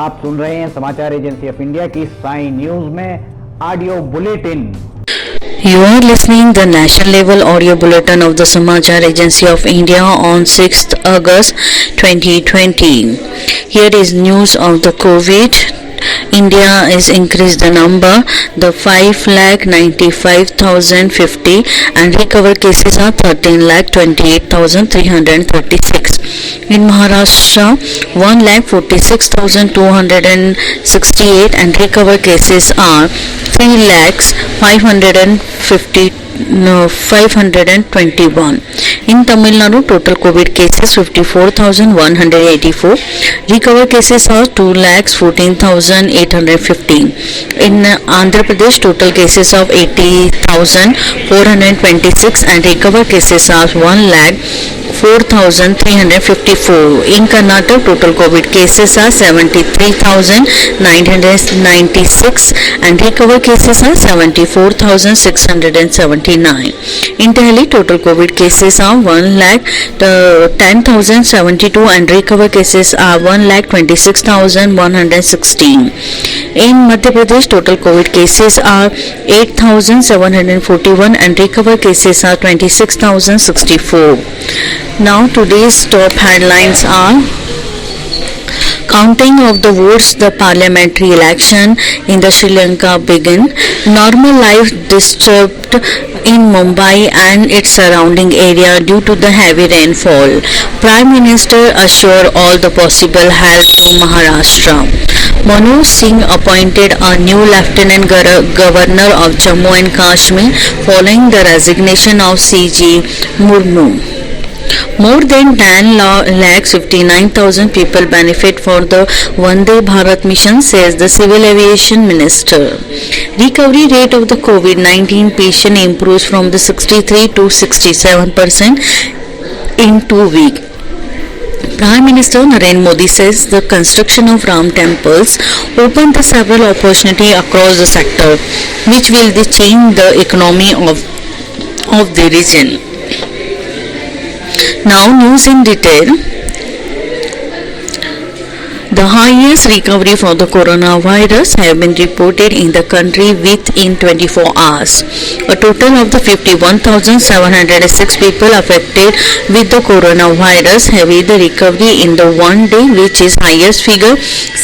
आप सुन रहे हैं समाचार एजेंसी ऑफ इंडिया की साई न्यूज में audio bulletin. You are listening the national level audio bulletin of the Samachar Agency of India on 6th August 2020. Here is news of the COVID. India is increased the number, the 5,95,050 and recovered cases are 13,28,336. In Maharashtra, 1,46,268 and recovered cases are 3,521. In Tamil Nadu, total COVID cases 54,184. Recovered cases are 2,14,815. In Andhra Pradesh, total cases of 80,426 and recovered cases are 1,04,354. In Karnataka, total COVID cases are 73,996 and recovered cases are 74,679. In Delhi, total COVID cases are 1,10,072 and recovered cases are 1,26,116. In Madhya Pradesh, total COVID cases are 8,741 and recovered cases are 26,064. Now today's top headlines are: counting of the votes, the parliamentary election in the Sri Lanka began. Normal life disturbed in Mumbai and its surrounding area due to the heavy rainfall. Prime Minister assure all the possible help to Maharashtra. Manoj Singh appointed a new Lieutenant Governor of Jammu and Kashmir following the resignation of CG Murmu. More than 10,59,000 people benefit for the Vande Bharat mission, says the Civil Aviation Minister. Recovery rate of the COVID-19 patient improves from the 63 to 67% in 2 weeks. Prime Minister Narendra Modi says the construction of Ram temples opened the several opportunities across the sector, which will change the economy of the region. Now news in detail. The highest recovery for the coronavirus have been reported in the country within 24 hours. A total of the 51,706 people affected with the coronavirus have the recovery in the one day, which is highest figure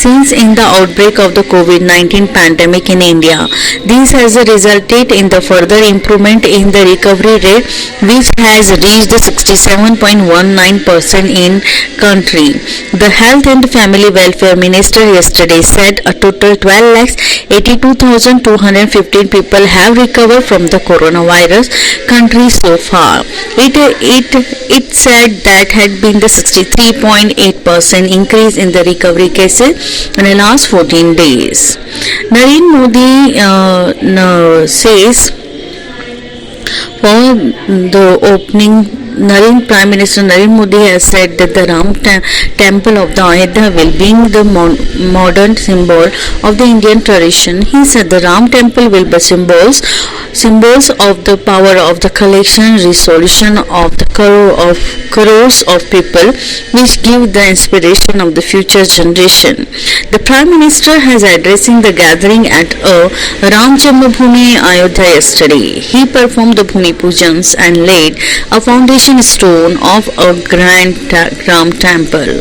since in the outbreak of the COVID-19 pandemic in India. This has resulted in the further improvement in the recovery rate, which has reached 67.19% in country. The Health and Family Welfare Minister yesterday said a total 12,82,215 people have recovered from the coronavirus country so far. It said that had been the 63.8% increase in the recovery cases in the last 14 days. Narendra Modi says for the opening, Prime Minister Narendra Modi has said that the Ram temple of the Ayodhya will be the modern symbol of the Indian tradition. He said the Ram temple will be symbols of the power of the collection resolution of the crores of people, which give the inspiration of the future generation. The Prime Minister has addressing the gathering at a Ram Janmabhoomi Ayodhya yesterday. He performed the Bhumi Pujans and laid a foundation stone of a grand Ram temple.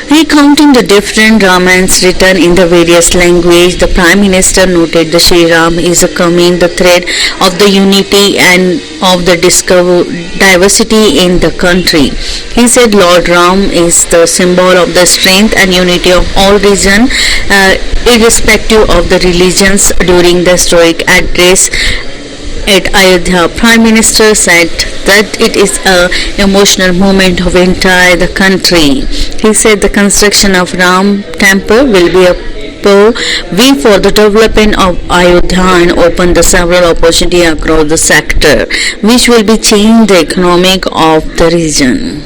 Recounting the different Ramayans written in the various languages, the Prime Minister noted that Sri Ram is coming the thread of the unity and of the diversity in the country. He said Lord Ram is the symbol of the strength and unity of all regions, irrespective of the religions. During the historic address at Ayodhya, Prime Minister said that it is an emotional moment of entire the country. He said the construction of Ram temple will be a way for the development of Ayodhya and open the several opportunities across the sector, which will be change the economic of the region.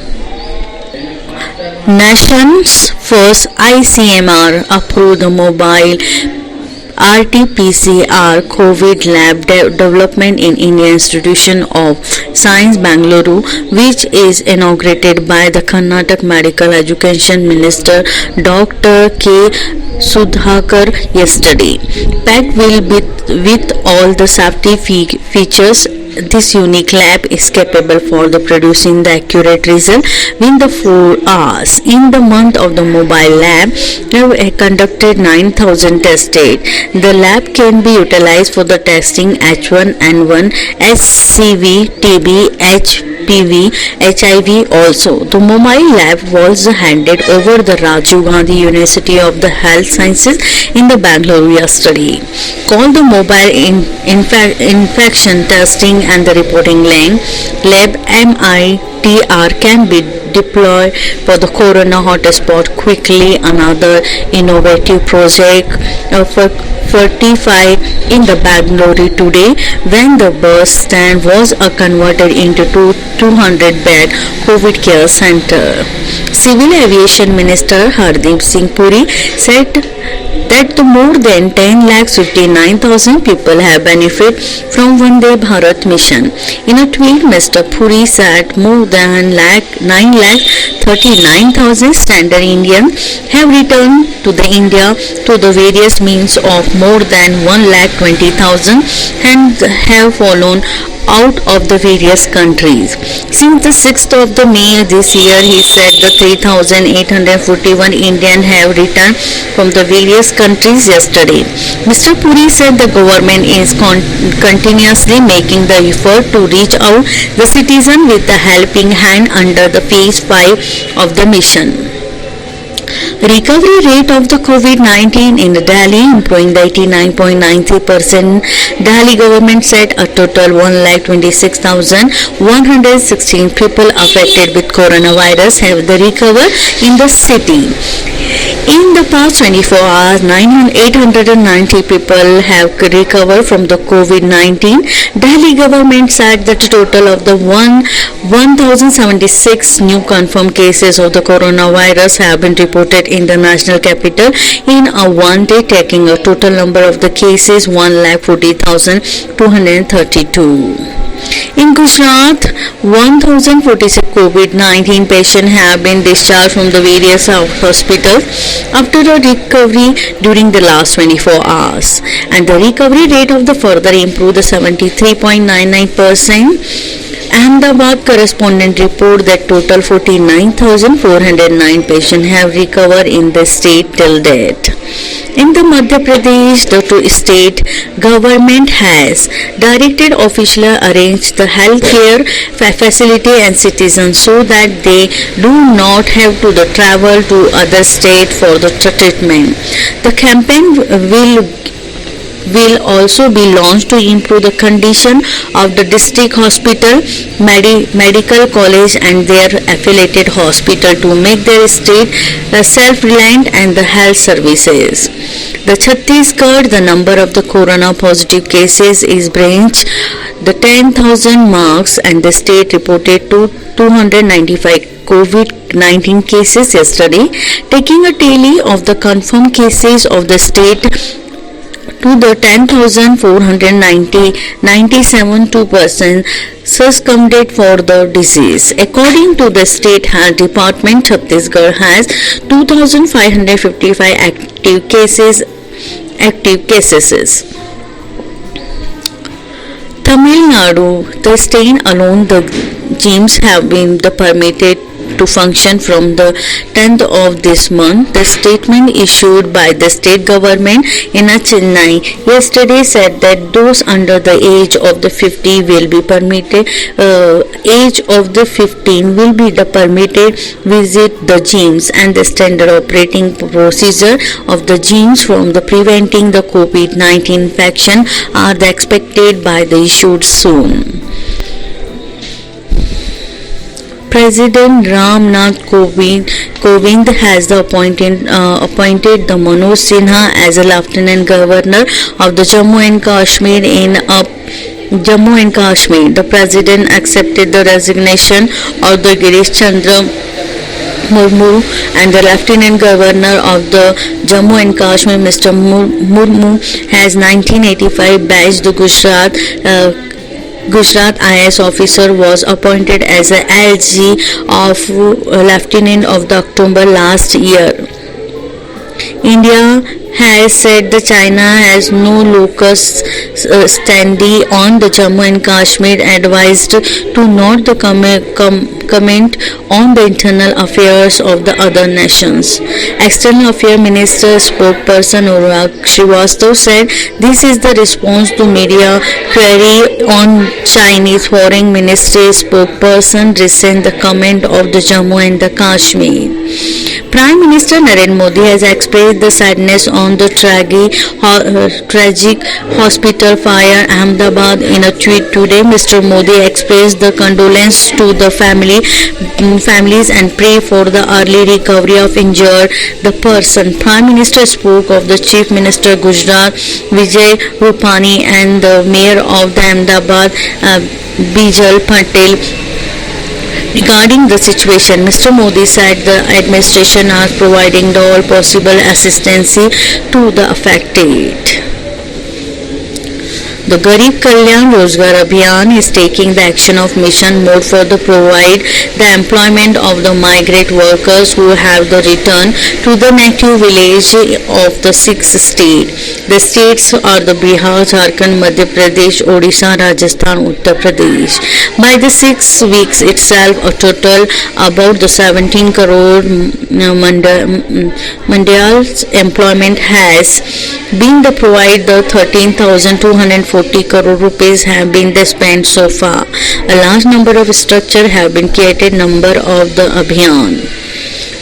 Nation's first ICMR approved the mobile RT-PCR COVID lab development in Indian Institution of Science, Bangalore, which is inaugurated by the Karnataka Medical Education Minister Dr. K. Sudhakar yesterday. Packed with all the safety features, this unique lab is capable for the producing the accurate result within the 4 hours. In the month of the mobile lab, we have conducted 9,000 tests. The lab can be utilized for the testing H1N1, SCV, TB, HPV, HIV also. The mobile lab was handed over the Rajiv Gandhi University of the Health Sciences in the Bangalore yesterday. Called the Mobile Infection Testing and the Reporting Lab MITR can be deployed for the corona hotspot quickly. Another innovative project for 45 in the Bangalore today when the bus stand was converted into 200-bed COVID care center. Civil Aviation Minister Hardeep Singh Puri said that the more than 10,59,000 people have benefited from Vande Bharat mission. In a tweet, Mr. Puri said more than 9,39,000 standard Indians have returned to the India through the various means of more than 1,20,000 and have fallen out of the various countries. Since the 6th of the May this year, he said the 3,841 Indians have returned from the various countries yesterday. Mr. Puri said the government is continuously making the effort to reach out the citizen with the helping hand under the phase 5 of the mission. Recovery rate of the COVID-19 in Delhi improving 89.93%. Delhi government said a total 1,26,116 people affected with coronavirus have recovered in the city. In the past 24 hours, 890 people have recovered from the COVID-19. Delhi government said that a total of the 1,076 new confirmed cases of the coronavirus have been reported in the national capital in a one day, taking a total number of the cases 1,40,232. In Gujarat, 1,046 COVID-19 patients have been discharged from the various hospitals after a recovery during the last 24 hours, and the recovery rate of the further improved to 73.99%. Ahmedabad correspondent report that total 49,409 patients have recovered in the state till date. In the Madhya Pradesh, the state government has directed officials arrange the healthcare facility and citizens so that they do not have to travel to other state for the treatment. The campaign will also be launched to improve the condition of the district hospital, medical college and their affiliated hospital to make their state self-reliant and the health services. The Chhattisgarh, the number of the corona positive cases is breached the 10,000 marks and the state reported 295 COVID-19 cases yesterday, taking a tally of the confirmed cases of the state to the 10,497 2% succumbed for the disease. According to the State Health Department, Chhattisgarh has 2,555 active cases. Tamil Nadu, the state alone, the gyms have been permitted to function from the 10th of this month. The statement issued by the state government in Chennai yesterday said that those under the age of the 50 will be permitted, age of the 15 will be permitted visit the gyms, and the standard operating procedure of the gyms from the preventing the COVID-19 infection are expected by the issued soon. President Ram Nath Kovind has appointed the Manoj Sinha as a Lieutenant Governor of the Jammu and Kashmir The President accepted the resignation of the Girish Chandra Murmu and the Lieutenant Governor of the Jammu and Kashmir, Mr. Murmu, has 1985 batch the Gujarat IAS officer was appointed as a LG of Lieutenant of the October last year. India has said that China has no locus standi on the Jammu and Kashmir, advised to not the comment on the internal affairs of the other nations. External Affairs Minister spokesperson Anurag Srivastava said this is the response to media query on Chinese Foreign Ministry spokesperson resent the comment of the Jammu and the Kashmir. Prime Minister Narendra Modi has expressed the sadness on the tragic hospital fire Ahmedabad. In a tweet today, Mr. Modi expressed the condolence to the families and pray for the early recovery of injured the person. Prime Minister spoke of the Chief Minister Gujarat Vijay Rupani and the Mayor of the Ahmedabad Bijal Patel. Regarding the situation, Mr. Modi said the administration are providing the all possible assistance to the affected. The Garib Kalyan Rozgar Abhiyan is taking the action of mission mode for the provide the employment of the migrant workers who have the return to the native village of the 6 states. The states are the Bihar, Jharkhand, Madhya Pradesh, Odisha, Rajasthan, Uttar Pradesh. By the 6 weeks itself, a total about the 17 crore Mandals employment has been the provide the 13,240 crore rupees have been spent so far. A large number of structures have been created number of the Abhiyan.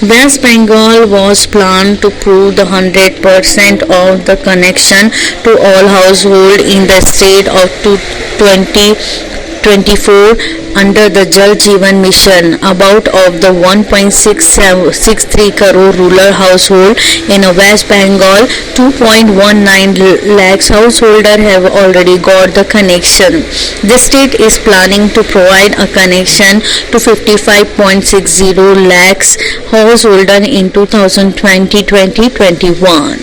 West Bengal was planned to prove the 100% of the connection to all household in the state of 2024 under the Jal Jeevan Mission. About of the 1.63 crore rural household in West Bengal, 2.19 lakhs householder have already got the connection. The state is planning to provide a connection to 55.60 lakhs householder in 2020-2021.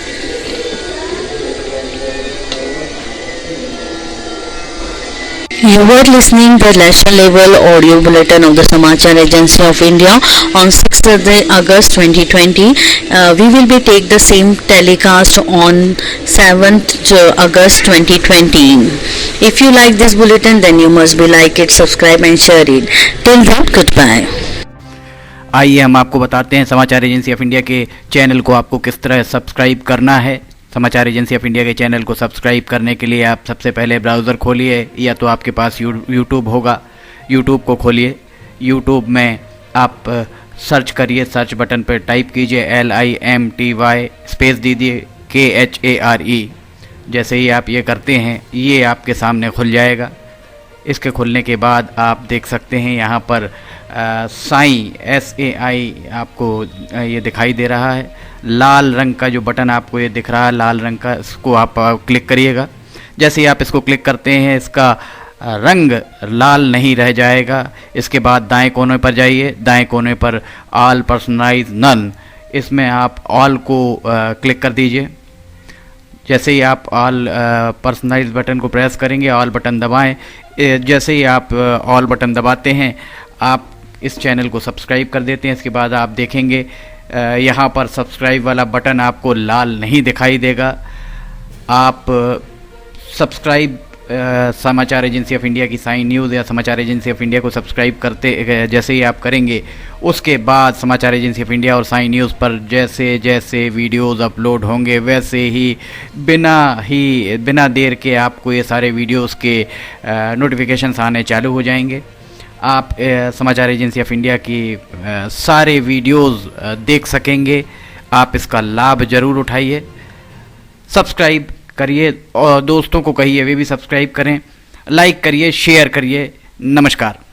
You were listening the national level audio bulletin of the Samachar Agency of India on 6th August 2020. We will be take the same telecast on 7th August 2020. If you like this bulletin, then you must be like it, subscribe and share it. Till then, goodbye. आइए हम आपको बताते हैं समाचार agency of India के channel को आपको किस तरह सब्सक्राइब करना है। समाचार एजेंसी ऑफ इंडिया के चैनल को सब्सक्राइब करने के लिए आप सबसे पहले ब्राउज़र खोलिए, या तो आपके पास यूट्यूब होगा, यूट्यूब को खोलिए। यूट्यूब में आप सर्च करिए, सर्च बटन पर टाइप कीजिए LIMTY स्पेस दीजिए KHARE। जैसे ही आप ये करते हैं ये आपके सामने खुल जाएगा। इसके खुलने के बाद आप देख सकते हैं यहाँ पर साई SAI आपको ये दिखाई दे रहा है। लाल रंग का जो बटन आपको ये दिख रहा है लाल रंग का, इसको आप क्लिक करिएगा। जैसे ही आप इसको क्लिक करते हैं इसका रंग लाल नहीं रह जाएगा। इसके बाद दाएं कोने पर जाइए, दाएं कोने पर ऑल पर्सनलाइज नन, इसमें आप ऑल को क्लिक कर दीजिए। जैसे ही आप ऑल पर्सनलाइज बटन को प्रेस करेंगे, ऑल बटन दबाएं। जैसे ही आप ऑल बटन दबाते हैं आप इस चैनल को सब्सक्राइब कर देते हैं। इसके बाद आप देखेंगे यहाँ पर सब्सक्राइब वाला बटन आपको लाल नहीं दिखाई देगा। आप सब्सक्राइब समाचार एजेंसी ऑफ इंडिया की साइन न्यूज़ या समाचार एजेंसी ऑफ इंडिया को सब्सक्राइब करते जैसे ही आप करेंगे, उसके बाद समाचार एजेंसी ऑफ इंडिया और साइन न्यूज़ पर जैसे जैसे वीडियोस अपलोड होंगे वैसे ही बिना देर के आपको ये सारे वीडियोस के नोटिफिकेशंस आने चालू हो जाएंगे। आप समाचार एजेंसी ऑफ इंडिया की सारे वीडियोस देख सकेंगे। आप इसका लाभ ज़रूर उठाइए, सब्सक्राइब करिए और दोस्तों को कहिए वे भी सब्सक्राइब करें, लाइक करिए, शेयर करिए। नमस्कार।